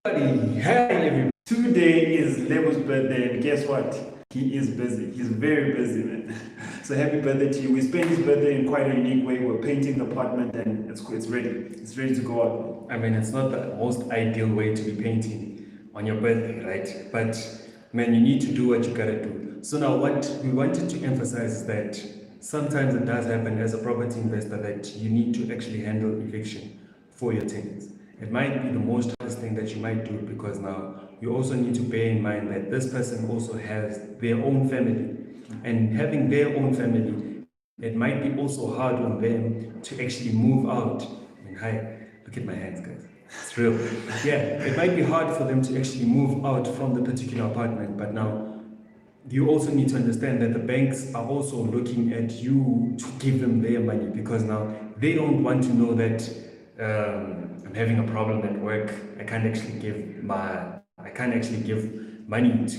Hi everybody. Today is Lebo's birthday, and guess what? He is busy. He's very busy, man. So happy birthday to you. We spent his birthday in quite a unique way. We're painting the apartment, and it's ready. It's ready to go out. I mean, it's not the most ideal way to be painting on your birthday, right? But man, you need to do what you gotta do. So now what we wanted to emphasize is that sometimes it does happen as a property investor that you need to actually handle eviction for your tenants. It might be the most hardest thing that you might do because now you also need to bear in mind that this person also has their own family. And having their own family, it might be also hard on them to actually move out. I mean, hi, look at my hands, guys. It's real. Yeah, it might be hard for them to actually move out from the particular apartment, but now you also need to understand that the banks are also looking at you to give them their money because now they don't want to know that I'm having a problem at work. I can't actually give money to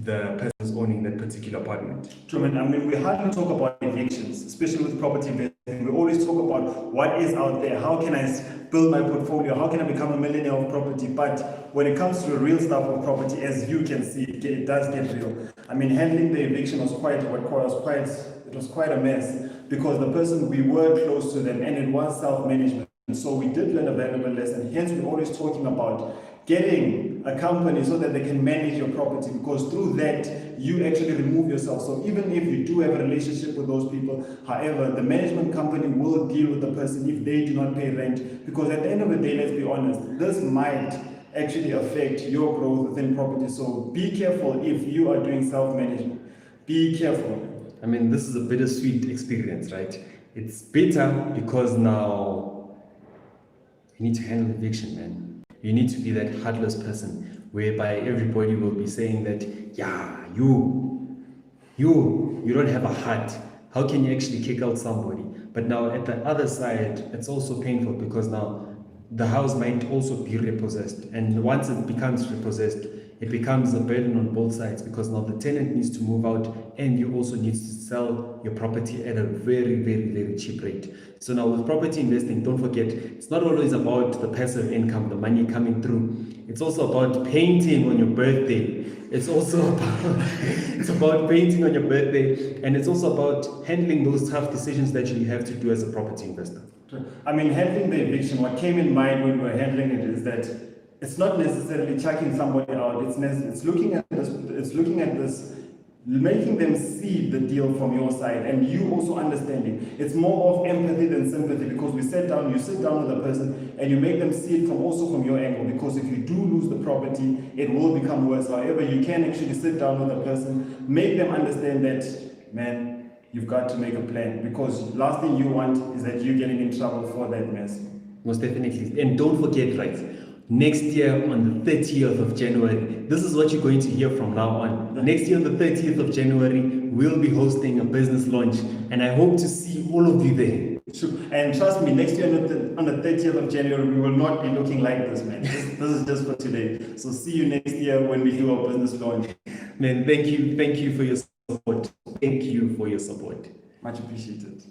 the person who's owning that particular apartment. True, man. I mean, we hardly talk about evictions, especially with property investing. We always talk about what is out there. How can I build my portfolio? How can I become a millionaire of property? But when it comes to the real stuff of property, as you can see, it does get real. I mean, handling the eviction was quite a mess because the person, we were close to them, and it was self-management. So we did learn a valuable lesson. Hence, we're always talking about getting a company so that they can manage your property, because through that you actually remove yourself. So even if you do have a relationship with those people, however, the management company will deal with the person if they do not pay rent, because at the end of the day, let's be honest, this might actually affect your growth within property. So be careful if you are doing self-management. Be careful. I mean, this is a bittersweet experience, right? It's bitter because now you need to handle eviction, man. You need to be that heartless person whereby everybody will be saying that, yeah, you don't have a heart. How can you actually kick out somebody? But now at the other side, it's also painful because now the house might also be repossessed. And once it becomes repossessed, it becomes a burden on both sides because now the tenant needs to move out and you also need to sell your property at a very, very, very cheap rate. So now with property investing, don't forget, it's not always about the passive income, the money coming through. It's also about painting on your birthday. It's also about painting on your birthday, and it's also about handling those tough decisions that you have to do as a property investor. I mean, handling the eviction, what came in mind when we were handling it is that it's not necessarily chucking somebody out. It's looking at this, making them see the deal from your side, and you also understanding. It's more of empathy than sympathy, because you sit down with the person and you make them see it from your angle, because if you do lose the property, it will become worse. However, you can actually sit down with the person, make them understand that, man, you've got to make a plan, because last thing you want is that you're getting in trouble for that mess. Most definitely. And don't forget, right, next year on the 30th of January, this is what you're going to hear from now on. Next year on the 30th of January, we'll be hosting a business launch, and I hope to see all of you there. And trust me, next year on the 30th of January, we will not be looking like this, man. This is just for today. So see you next year when we do our business launch. Man, thank you for your support. Thank you for your support. Much appreciated.